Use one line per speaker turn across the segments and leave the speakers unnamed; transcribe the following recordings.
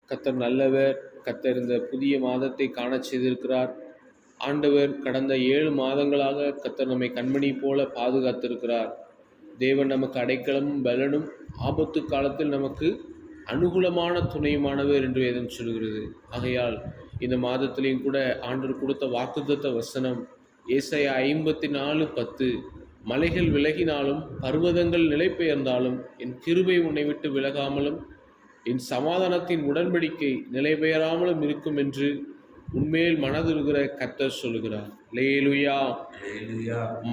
கர்த்தர் நல்லவர். கர்த்தர் இந்த புதிய மாதத்தை காணச் செய்திருக்கிறார். ஆண்டவர் கடந்த 7 மாதங்களாக கர்த்தர் நம்மை கண்மணி போல பாதுகாத்திருக்கிறார். தேவன் நமக்கு அடைக்கலமும் பலனும், ஆபத்து காலத்தில் நமக்கு அனுகூலமான துணையுமானவர் என்று வேதம் சொல்கிறது. ஆகையால் இந்த மாதத்திலையும் கூட ஆண்டவர் கொடுத்த வாக்குத்தத்த வசனம் ஏசாயா 54:10, மலைகள் விலகினாலும் பர்வதங்கள் நிலை பெயர்ந்தாலும் என் கிருபை உன்னை விட்டு விலகாமலும் என் சமாதானத்தின் உடன்படிக்கை நிலை பெயராமலும் இருக்கும் என்று உன்மேல் மனதுருகிற கர்த்தர் சொல்லுகிறார். அல்லேலூயா.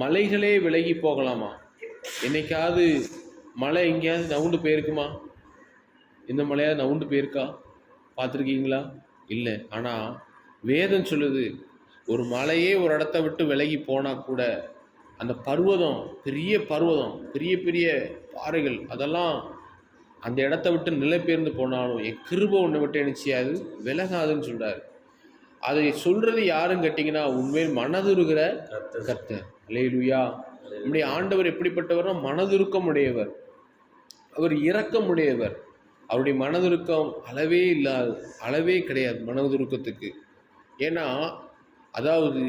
மலைகளே விலகி போகலாமா? என்னைக்காவது மலை எங்கேயாவது நவுண்டு போயிருக்குமா? இந்த மலையாவது நவுண்டு போயிருக்கா? பார்த்துருக்கீங்களா? இல்லை. ஆனால் வேதம் சொல்லுது, ஒரு மலையே ஒரு இடத்த விட்டு விலகி போனால் கூட அந்த பர்வதம், பெரிய பர்வதம், பெரிய பெரிய பாறைகள், அதெல்லாம் அந்த இடத்த விட்டு நிலை பெயர்ந்து போனாலும் என் கிருபை ஒன்றை விட்டு என்ன செய்யாது, விலகாதுன்னு சொல்கிறார். அதை சொல்கிறது யாருன்னு கேட்டிங்கன்னா, உண்மையில் மனதுருகிற கர்த்தர். அல்லேலூயா. நம்முடைய ஆண்டவர் எப்படிப்பட்டவர்னா மனதுருக்கம் உடையவர், அவர் இரக்கம் உடையவர். அவருடைய மனதுருக்கம் அளவே இல்லாது, அளவே கிடையாது மனதுருக்கத்துக்கு. ஏன்னா அதாவது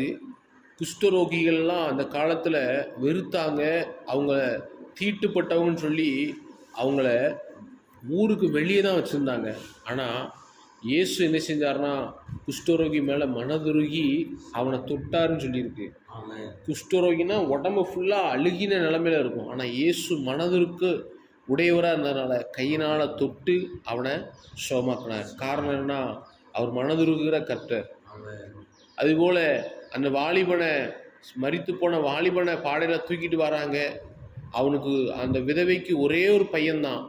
குஷ்டரோகிகள்லாம் அந்த காலத்தில் வெறுத்தாங்க, அவங்க தீட்டுப்பட்டவங்கன்னு சொல்லி அவங்கள ஊருக்கு வெளியே தான் வச்சுருந்தாங்க. ஆனால் இயேசு என்ன செஞ்சார்னா, குஷ்டரோகி மேலே மனதுருகி அவனை தொட்டாருன்னு சொல்லியிருக்கு. குஷ்டரோகினா உடம்பு ஃபுல்லாக அழுகின நிலமையில இருக்கும். ஆனால் இயேசு மனதுருக்கு உடையவராக இருந்ததுனால கையினால் தொட்டு அவனை சுகமாக்கினார். காரணம் என்னன்னா, அவர் மனதுருகிற கர்த்தர். அதுபோல் அந்த வாலிபனை, மரித்து போன வாலிபனை பாடையில் தூக்கிட்டு வராங்க. அவனுக்கு, அந்த விதவைக்கு ஒரே ஒரு பையன்தான்.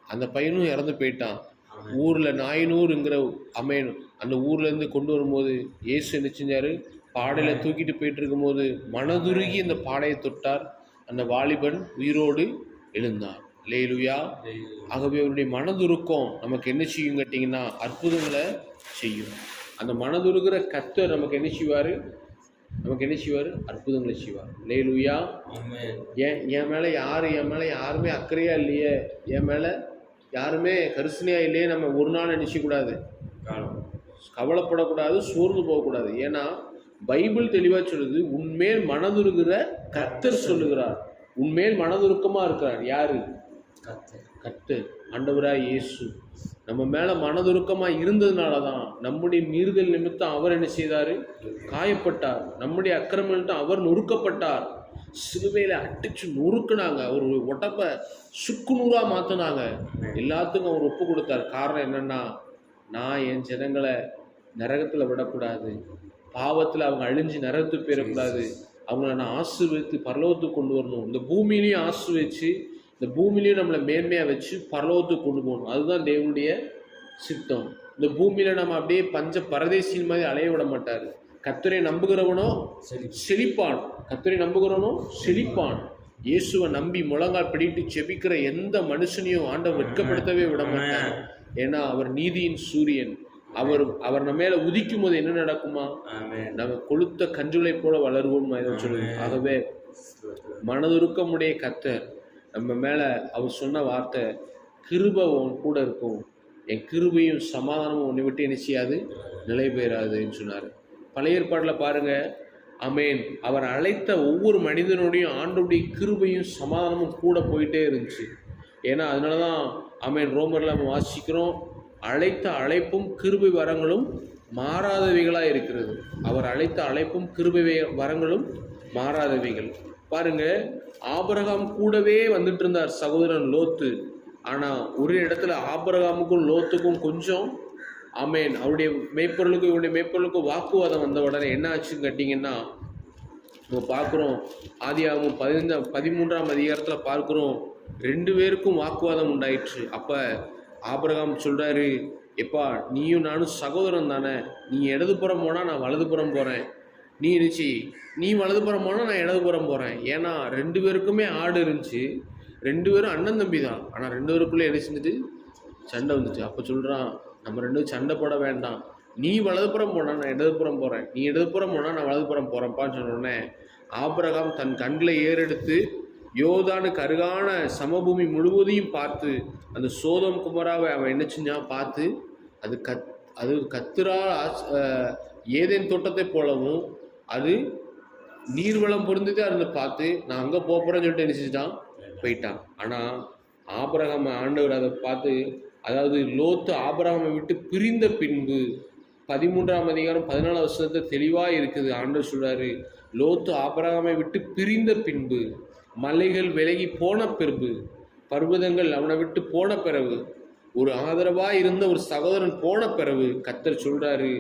அந்த பையனும் இறந்து போயிட்டான். ஊரில் நாயனூருங்கிற அமையன் அந்த ஊர்லேருந்து கொண்டு வரும்போது இயேசு என்ன செஞ்சார், பாடையில் தூக்கிட்டு போயிட்டு இருக்கும்போது மனதுருகி அந்த பாடையை தொட்டார். அந்த வாலிபன் உயிரோடு எழுந்தார். அல்லேலூயா. ஆகவே அவருடைய மனதுருக்கம் நமக்கு என்ன செய்யும் கேட்டிங்கன்னா, அற்புதங்களை செய்யும். அந்த மனதுருகிற கர்த்தர் நமக்கு என்ன செய்வார், அற்புதங்களை செய்வார். அல்லேலூயா. என் மேலே யாருமே அக்கறையாக இல்லையே, என் மேலே யாருமே கரிசனையாக இல்லையே, நம்ம ஒரு நாள் நினைச்சக்கூடாது, கவலைப்படக்கூடாது, சோர்ந்து போகக்கூடாது. ஏன்னா பைபிள் தெளிவாக சொல்லுது, உன்மேல் மனதுருகிற கர்த்தர் சொல்லுகிறார். உன்மேல் மனதுருக்கமாக இருக்கிறார். யாரு? கர்த்தர், ஆண்டவராய் இயேசு. நம்ம மேலே மனதுருக்கமாக இருந்ததுனால தான் நம்முடைய மீறுதல் நிமித்தம் அவர் என்ன செய்தார், காயப்பட்டார். நம்முடைய அக்கிரமம் அவர் நொறுக்கப்பட்டார். சிலுவையில் அடிச்சு நொறுக்குனாங்க. அவர் உடம்ப சுக்குநூறாக மாற்றினாங்க. எல்லாத்துக்கும் அவர் ஒப்பு கொடுத்தார். காரணம் என்னென்னா, நான் என் ஜனங்களை நரகத்தில் விடக்கூடாது, பாவத்தில் அவங்க அழிஞ்சு நரகத்துக்கு போயிடக்கூடாது, அவங்கள நான் ஆசீர்வதித்து பரலோகத்துக்கு கொண்டு வரணும். இந்த பூமியிலையும் ஆசீர்வதிச்சு, இந்த பூமியிலையும் நம்மளை மேன்மையாக வச்சு பரலோகத்துக்கு கொண்டு போகணும். அதுதான் தேவனுடைய சித்தம். இந்த பூமியில் நம்ம அப்படியே பஞ்ச பரதேசின் மாதிரி அலைய விட மாட்டார். கர்த்தரை நம்புகிறவனோ செழிப்பான். கர்த்தரை நம்புகிறவனோ செழிப்பான். இயேசுவை நம்பி முழங்கால் பிடிட்டு செபிக்கிற எந்த மனுஷனையும் ஆண்டவர் வெட்கப்படுத்தவே விட மாட்டார். ஏன்னா அவர் நீதியின் சூரியன். அவர் நம்ம மேல உதிக்கும் போது என்ன நடக்குமா, நம்ம கொளுத்த கன்றுகளை போல வளருவோம் சொல்லுது. ஆகவே மனதுருக்கமுடைய கர்த்தர் நம்ம மேல அவர் சொன்ன வார்த்தை, கிருபை உன் கூட இருக்கும், என் கிருபையும் சமாதானமும் உன்னை விட்டு என்ன செய்யாது, நிலை பெயராதுன்னு சொன்னார். பழைய ஏற்பாட்டில் பாருங்க, ஆமேன், அவர் அழைத்த ஒவ்வொரு மனிதனுடையும் ஆண்டவருடைய கிருபையும் சமாதானமும் கூட போயிட்டே இருந்துச்சு. ஏன்னா அதனால தான் ஆமேன் ரோமரில் நம்ம வாசிக்கிறோம், அழைத்த அழைப்பும் கிருபை வரங்களும் மாறாதவைகளாக இருக்கிறது. அவர் அழைத்த அழைப்பும் கிருபை வரங்களும் மாறாதவைகள். பாருங்க, ஆபிரகாம் கூடவே வந்துட்டு இருந்தார் சகோதரன் லோத்து. ஆனால் ஒரு இடத்துல ஆபிரகாமுக்கும் லோத்துக்கும் கொஞ்சம் ஆமேன் அவருடைய மேய்ப்பொருளுக்கும் இவருடைய மேய்ப்பொருளுக்கும் வாக்குவாதம் வந்த உடனே என்ன ஆச்சுன்னு கேட்டிங்கன்னா, நம்ம பார்க்குறோம் ஆதியாகமம் 13ஆம் அதிகாரத்தில் பார்க்குறோம், 2 பேருக்கும் வாக்குவாதம் உண்டாயிற்று. அப்போ ஆபிரகாம் சொல்கிறாரு, எப்பா நீயும் நானும் சகோதரன் தானே, நீ இடதுபுறம் போனால் நான் வலதுபுறம் போகிறேன், நீ வலதுபுறம் போனால் நான் இடதுபுறம் போகிறேன். ஏன்னா 2 பேருக்குமே ஆடு இருந்துச்சு, 2 பேரும் அண்ணன் தம்பி தான். ஆனால் 2 பேருக்குள்ளே என்ன செஞ்சுட்டு சண்டை வந்துச்சு. அப்போ சொல்கிறான், நம்ம 2 சண்டை போட வேண்டாம், நீ வலதுபுறம் போனால் நான் இடதுபுறம் போகிறேன், நீ இடதுபுறம் போனால் நான் வலதுபுறம் போகிறேன்ப்பான்னு சொன்னோடனே ஆபிரகாம் தன் கண்களை ஏறெடுத்து யோர்தானுக்கு அருகான சமபூமி முழுவதையும் பார்த்து, அந்த சோதோம் குமராவை அவன் என்ன செஞ்சான் பார்த்து அது கர்த்தரா ஏதேன் தோட்டத்தை போலவும் அது நீர்வளம் பொருந்ததே அதை பார்த்து நான் அங்கே போகிறேன்னு சொல்லிட்டு நினைச்சிட்டான், போயிட்டான். ஆனால் ஆபிரகாம் ஆண்டவர் அதை பார்த்து, அதாவது லோத்து ஆபிரகாமை விட்டு பிரிந்த பின்பு 13ஆம் அதிகாரம் 14 வருஷத்தை தெளிவாக இருக்குது. ஆண்டவர் சொல்றாரு, லோத்து ஆபிரகாமை விட்டு பிரிந்த பின்பு, மலைகள் விலகி போன பிறகு, பர்வதங்கள் அவனை விட்டு போன பிறகு, ஒரு ஆதரவாக இருந்த ஒரு சகோதரன் போன பிறகு கர்த்தர் சொல்றாரு,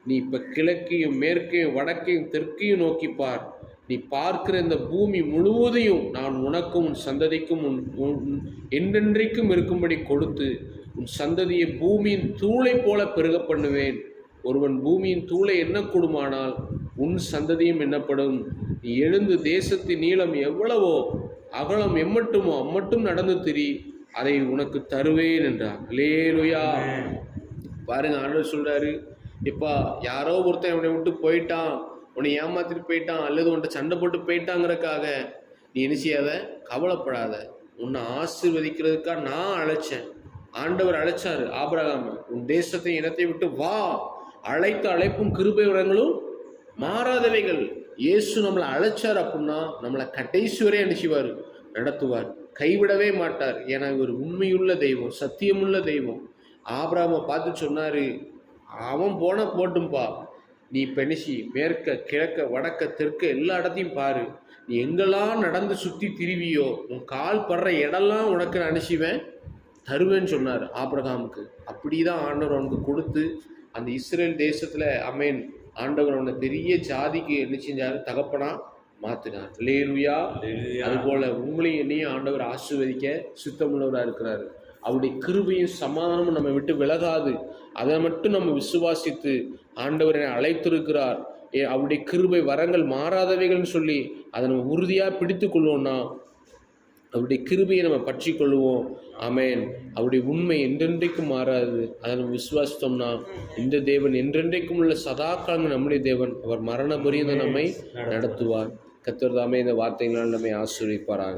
நீ இப்போ கிழக்கையும் மேற்கையும் வடக்கையும் தெற்கையும் நோக்கி பார். நீ பார்க்கிற இந்த பூமி முழுவதையும் நான் உனக்கும் உன் சந்ததிக்கும் என்றென்றைக்கும் இருக்கும்படி கொடுத்து உன் சந்ததியை பூமியின் தூளை போல பெருக பண்ணுவேன். ஒருவன் பூமியின் தூளை எண்ணக்கூடுமானால் உன் சந்ததியும் எண்ணப்படும். நீ எழுந்து தேசத்தின் நீளம் எவ்வளவோ அகலம் எம்மட்டுமோ அம்மட்டும் நடந்து திரி, அதை உனக்கு தருவேன் என்றார். அல்லேலூயா. பாருங்க, ஆண்டவர் சொல்றாரு, எப்பா யாரோ ஒருத்தன் அவனை விட்டு போயிட்டான், உன்னை ஏமாத்திட்டு போயிட்டான், அல்லது உன்ட்ட சண்டை போட்டு போயிட்டாங்கிறதுக்காக நீ என்ன செய்யாத, கவலைப்படாத. உன்னை ஆசீர்வதிக்கிறதுக்காக நான் அழைச்சேன். ஆண்டவர் அழைச்சாரு ஆபிரகாமை, உன் தேசத்தை இனத்தை விட்டு வா. அழைத்த அழைப்பும் கிருபை வரங்களும் மாறாதவைகள். இயேசு நம்மளை அழைச்சார் அப்படின்னா நம்மளை கடைசி வரை அனுப்பிச்சுவார், நடத்துவார், கைவிடவே மாட்டார். ஏன்னா இவர் உண்மையுள்ள தெய்வம், சத்தியமுள்ள தெய்வம். ஆபிரகாமை பார்த்து சொன்னாரு, அவன் போன போட்டும்பா, நீ பெனிசி மேற்க கிழக்க வடக்க தெற்க எல்லா இடத்தையும் பாரு. நீ எங்கெல்லாம் நடந்து சுற்றி திரிவியோ உன் கால் படுற இடம்லாம் உனக்கு அனுப்பிச்சுவேன், தருவேன்னு சொன்னார் ஆபிரகாமுக்கு. அப்படி தான் ஆண்டவர் அவனுக்கு கொடுத்து அந்த இஸ்ரேல் தேசத்தில் அமேன் ஆண்டவர் அவனை பெரிய ஜாதிக்கு என்ன செஞ்சார், தகப்பனா மாற்றினார். அல்லேலூயா. அதுபோல் உங்களையும் என்னையும் ஆண்டவர் ஆசீர்வதிக்க சுத்தமுள்ளவராக இருக்கிறாரு. அவருடைய கிருபையும் சமாதானமும் நம்ம விட்டு விலகாது. அதை மட்டும் நம்ம விசுவாசித்து ஆண்டவரை அழைத்திருக்கிறார், அவருடைய கிருபை வரங்கள் மாறாதவைகள்னு சொல்லி அதை நம்ம உறுதியாக பிடித்து கொள்வோம்னா அவருடைய கிருபையை நம்ம பற்றி கொள்வோம். ஆமேன். அவருடைய உண்மை என்றென்றைக்கும் மாறாது. அதை நம்ம விசுவாசித்தோம்னா இந்த தேவன் என்றென்றைக்கும் உள்ள சதா காலம் நம்முடைய தேவன். அவர் மரண பரியந்தம் நம்மை நடத்துவார். கர்த்தர் தாமே இந்த வார்த்தைகளால் நம்மை ஆசீர்வதிப்பாராக.